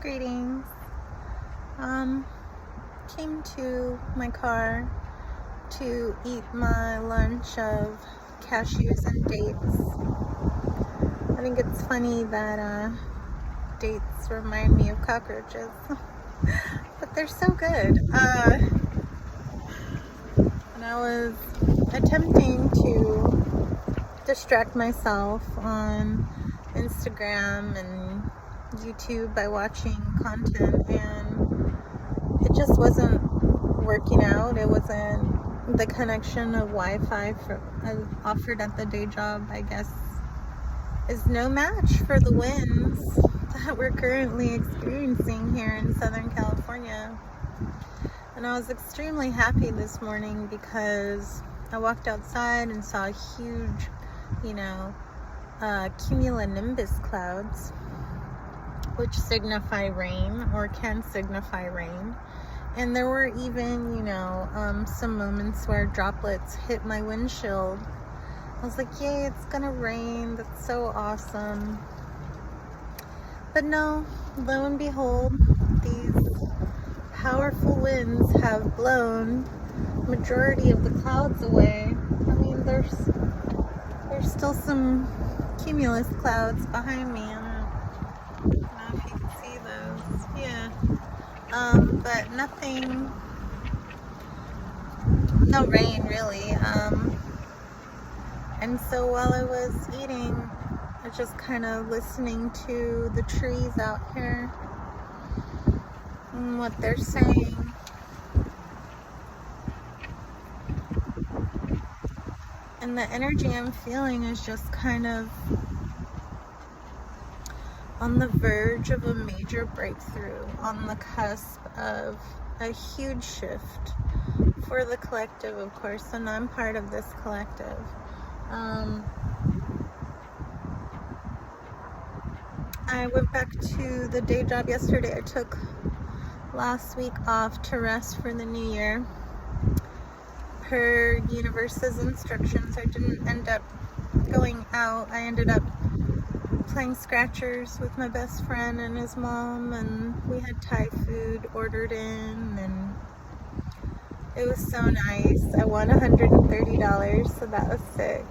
Greetings. Came to my car to eat my lunch of cashews and dates. I think it's funny that dates remind me of cockroaches, but they're so good. And I was attempting to distract myself on Instagram and YouTube by watching content, and it just wasn't working out. It wasn't the connection of Wi-Fi offered at the day job, I guess, is no match for the winds that we're currently experiencing here in Southern California. And I was extremely happy this morning because I walked outside and saw huge, cumulonimbus clouds, which signify rain or can signify rain. And there were even, some moments where droplets hit my windshield. I was like, yay, it's gonna rain. That's so awesome. But no, lo and behold, these powerful winds have blown majority of the clouds away. I mean, there's still some cumulus clouds behind me. I don't know if you can see those. Yeah. But no rain really. And so while I was eating, I was just kind of listening to the trees out here and what they're saying. And the energy I'm feeling is just kind of on the verge of a major breakthrough, on the cusp of a huge shift for the collective, of course, and I'm part of this collective. I went back to the day job yesterday. I took last week off to rest for the new year. Per universe's instructions, I didn't end up going out. I ended up playing scratchers with my best friend and his mom, and we had Thai food ordered in, and it was so nice. I won $130, so that was sick.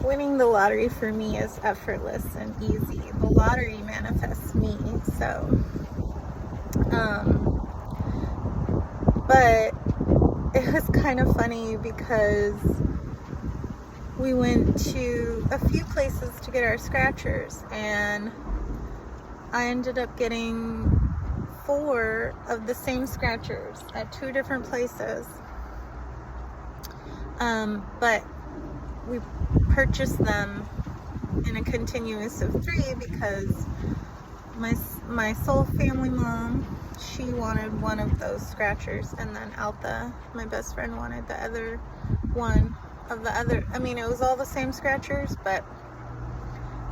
Winning the lottery for me is effortless and easy. The lottery manifests me, so but it was kind of funny because we went to a few places to get our scratchers, and I ended up getting 4 of the same scratchers at 2 different places. But we purchased them in a continuous of 3 because my soul family mom, she wanted one of those scratchers, and then Alta, my best friend, wanted the other one of the other. It was all the same scratchers, but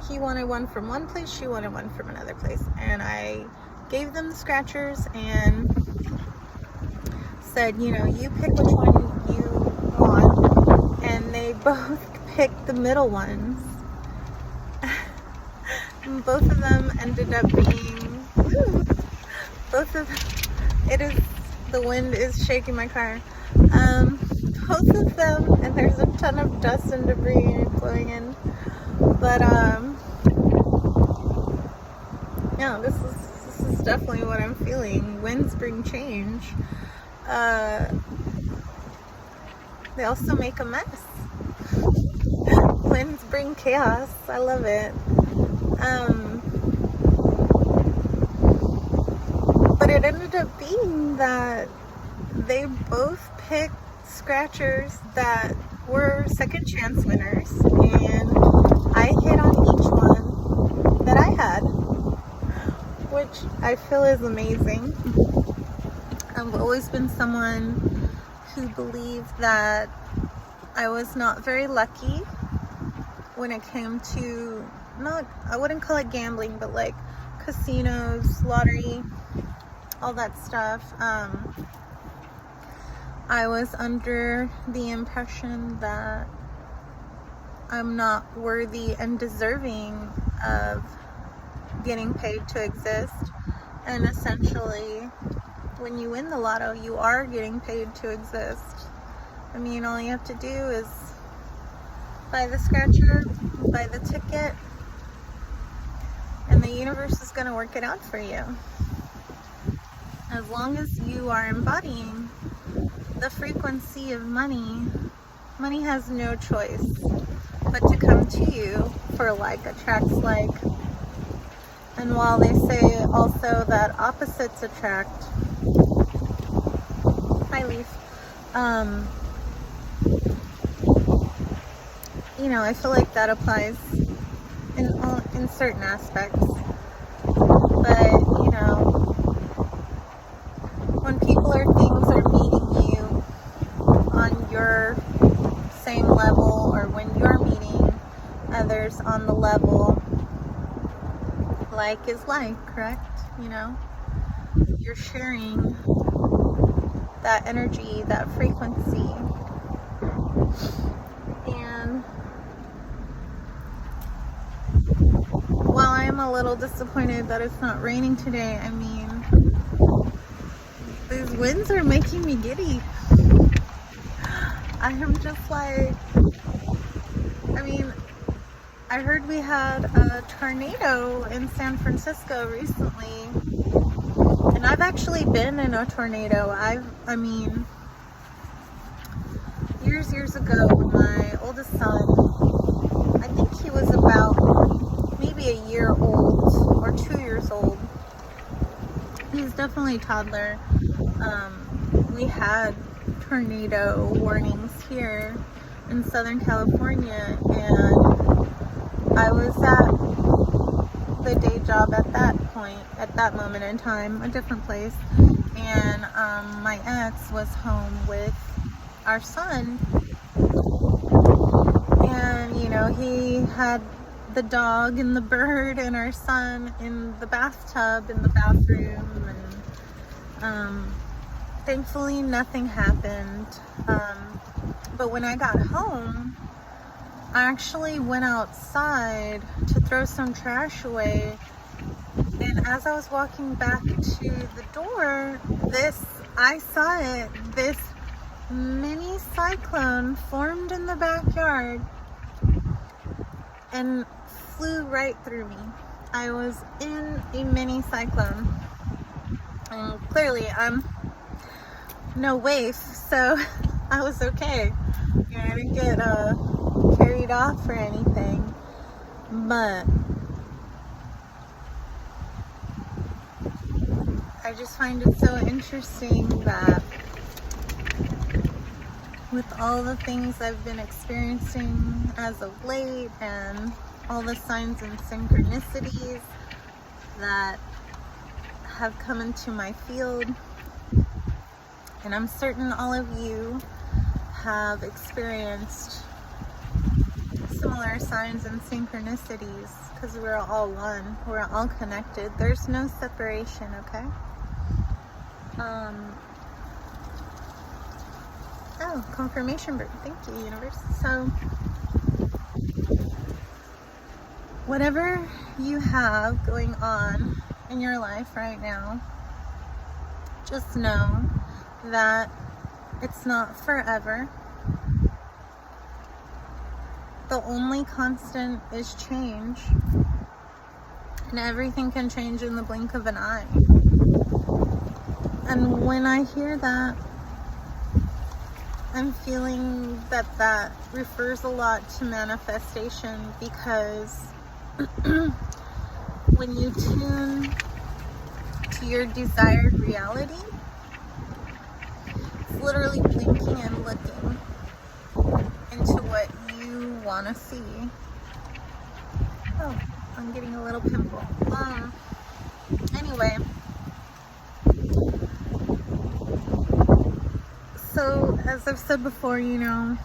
he wanted one from one place, she wanted one from another place, and I gave them the scratchers and said, you pick which one you want, and they both picked the middle ones. And both of them ended up being the wind is shaking my car. Both of them, and there's a ton of dust and debris blowing in, but yeah, this is definitely what I'm feeling. Winds bring change. They also make a mess. Winds bring chaos. I love it. But it ended up being that they both picked scratchers that were second chance winners, and I hit on each one that I had, which I feel is amazing. I've always been someone who believed that I was not very lucky when it came to, I wouldn't call it gambling, but like casinos, lottery, all that stuff. I was under the impression that I'm not worthy and deserving of getting paid to exist. And essentially, when you win the lotto, you are getting paid to exist. I mean, all you have to do is buy the scratcher, buy the ticket, and the universe is going to work it out for you. As long as you are embodying the frequency of money, money has no choice but to come to you, for like attracts like. And while they say also that opposites attract, hi Leaf, you know, I feel like that applies in certain aspects. But, you know, when people or things are meeting you on your same level, or when you're meeting others on the level, like is like, correct? You know, you're sharing that energy, that frequency. And while I am a little disappointed that it's not raining today, I mean, these winds are making me giddy. I am just like, I mean, I heard we had a tornado in San Francisco recently, and I've actually been in a tornado. I mean, years ago, when my oldest son, I think he was about maybe a year old or 2 years old. He's definitely a toddler. We had tornado warnings here in Southern California, and I was at the day job at that moment in time, a different place, and my ex was home with our son, and you know, he had the dog and the bird and our son in the bathtub in the bathroom, and thankfully nothing happened. But when I got home, I actually went outside to throw some trash away, and as I was walking back to the door, I saw it, this mini cyclone formed in the backyard and flew right through me. I was in a mini cyclone, and clearly I'm no waif, so I was okay. You know, I didn't get carried off or anything, but I just find it so interesting that with all the things I've been experiencing as of late, and all the signs and synchronicities that have come into my field, and I'm certain all of you have experienced similar signs and synchronicities, because we're all one, we're all connected, there's no separation, okay? Oh, confirmation bird, thank you, universe. So whatever you have going on in your life right now, just know that it's not forever. The only constant is change, and everything can change in the blink of an eye. And when I hear that, I'm feeling that refers a lot to manifestation, because when you tune to your desired reality, it's literally blinking and looking into what you want to see. Oh, I'm getting a little pimple. Anyway, so as I've said before, you know,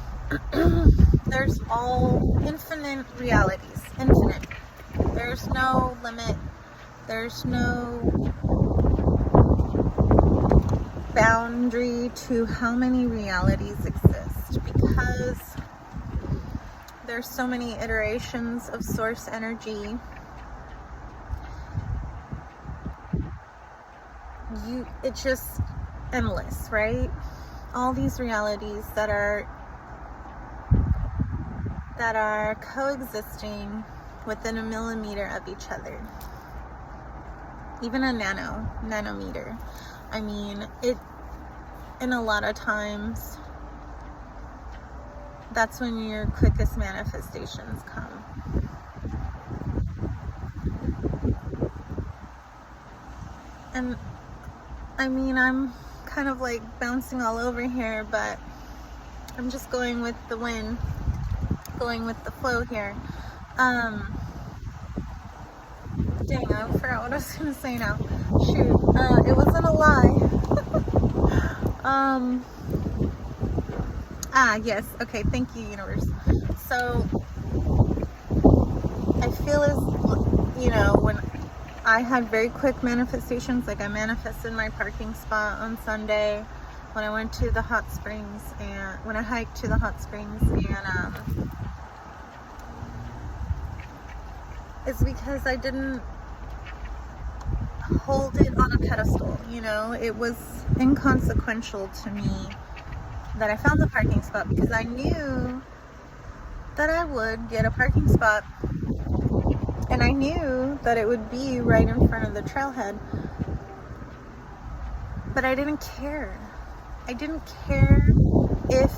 there's all infinite realities, infinite. There's no limit. There's no boundary to how many realities exist, because there's so many iterations of source energy, it's just endless, right? All these realities that are coexisting within a millimeter of each other, even a nanometer. I mean, and a lot of times that's when your quickest manifestations come. And I mean, I'm kind of like bouncing all over here, but I'm just going with the wind, going with the flow here. Dang, I forgot what I was gonna say now. Shoot, it wasn't a lie. Yes, okay, thank you, universe. So, I feel as, when I had very quick manifestations, like I manifested my parking spot on Sunday, when I went to the hot springs, and when I hiked to the hot springs, and, it's because I didn't hold it on a pedestal, it was inconsequential to me that I found the parking spot, because I knew that I would get a parking spot, and I knew that it would be right in front of the trailhead, but I didn't care. I didn't care if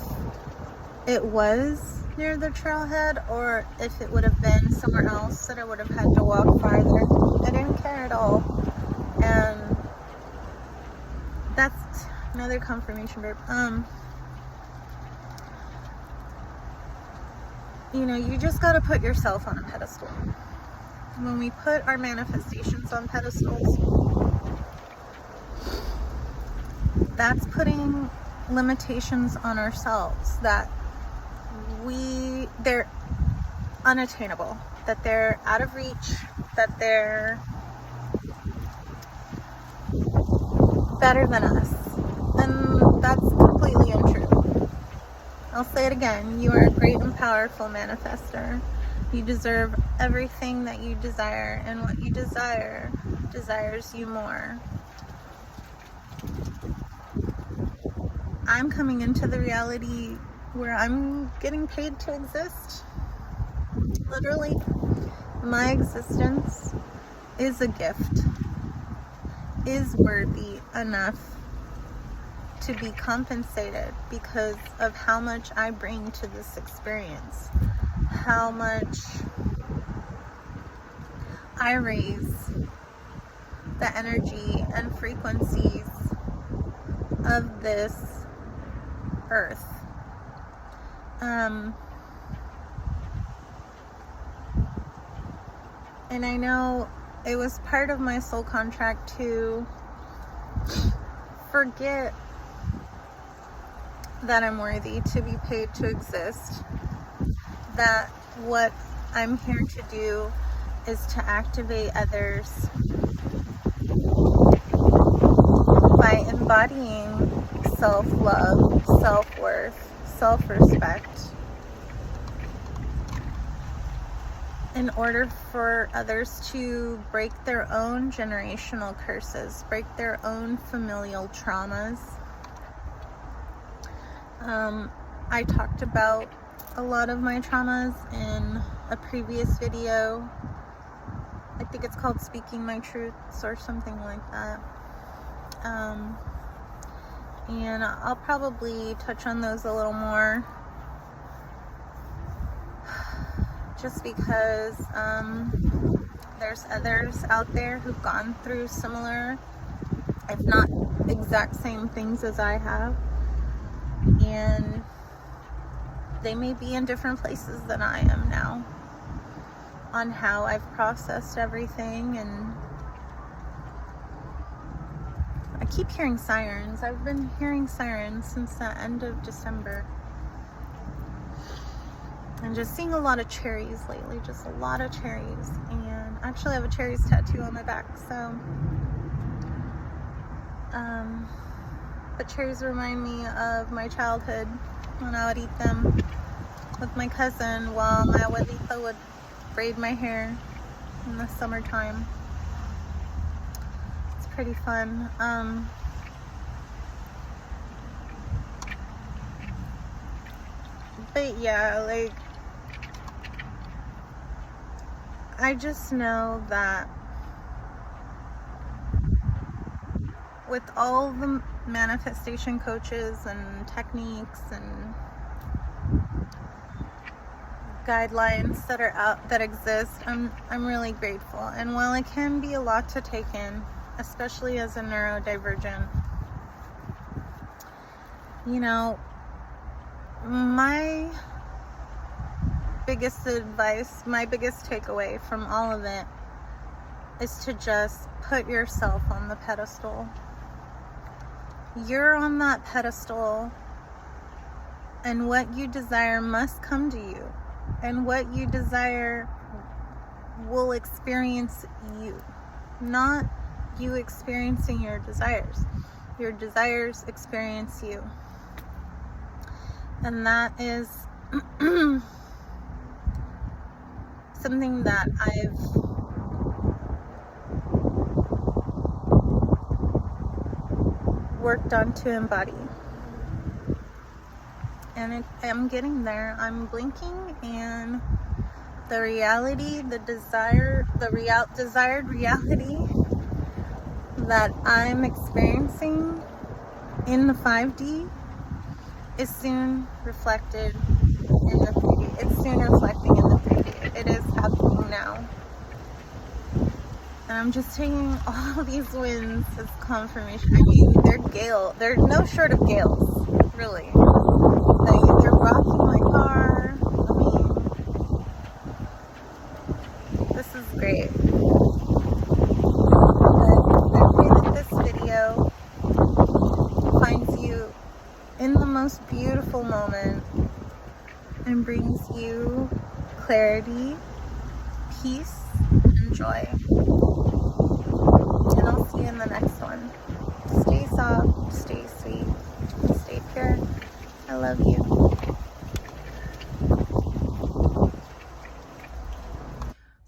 it was near the trailhead or if it would have been somewhere else that I would have had to walk farther. I didn't care at all. And that's another confirmation verb. You just got to put yourself on a pedestal. When we put our manifestations on pedestals, that's putting limitations on ourselves that they're unattainable, that they're out of reach, that they're better than us. And that's completely untrue. I'll say it again. You are a great and powerful manifester. You deserve everything that you desire, and what you desire desires you more. I'm coming into the reality where I'm getting paid to exist. Literally, my existence is a gift, is worthy enough to be compensated because of how much I bring to this experience, how much I raise the energy and frequencies of this earth. And I know it was part of my soul contract to forget that I'm worthy to be paid to exist, that what I'm here to do is to activate others by embodying self-love, self-worth, self-respect in order for others to break their own generational curses, break their own familial traumas. I talked about a lot of my traumas in a previous video. I think it's called Speaking My Truths or something like that. And I'll probably touch on those a little more, just because there's others out there who've gone through similar, if not exact same things as I have, and they may be in different places than I am now on how I've processed everything. And I keep hearing sirens. I've been hearing sirens since the end of December. And just seeing a lot of cherries lately, just a lot of cherries. And actually I have a cherries tattoo on my back, so but cherries remind me of my childhood when I would eat them with my cousin while my abuelita would braid my hair in the summertime. It's pretty fun. But yeah, like, I just know that with all the manifestation coaches and techniques and guidelines that are out, that exist, I'm really grateful. And while it can be a lot to take in, especially as a neurodivergent, you know, my biggest advice, my biggest takeaway from all of it is to just put yourself on the pedestal. You're on that pedestal, and what you desire must come to you, and what you desire will experience you, not you experiencing your desires. Your desires experience you. And that is something that I've worked on to embody. And I'm getting there. I'm blinking, and the reality, the desired reality that I'm experiencing in the 5D is soon reflected in the 3D. It's soon reflecting in the 3D. It is happening now. And I'm just taking all these wins as confirmation. I mean, they're no short of gales, really. Like, they're rocking my car. I mean, this is great. But I pray that this video finds you in the most beautiful moment and brings you clarity, peace, and joy. And I'll see you in the next one. Stay soft, stay sweet, stay pure. I love you.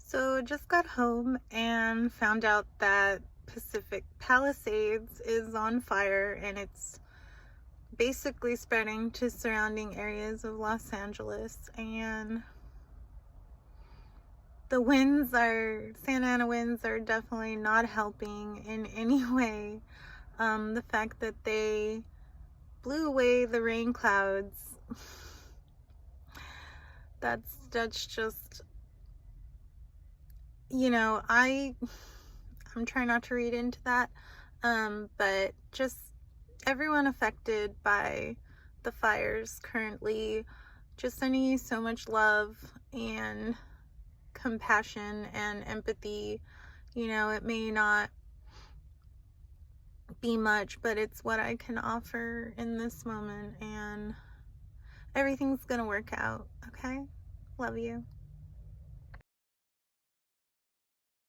So just got home and found out that Pacific Palisades is on fire, and it's basically spreading to surrounding areas of Los Angeles. And the winds Santa Ana winds are definitely not helping in any way. The fact that they blew away the rain clouds, that's just, you know, I'm trying not to read into that, but just everyone affected by the fires currently, just sending you so much love and compassion and empathy. You know, it may not be much, but it's what I can offer in this moment, and everything's gonna work out, okay? Love you.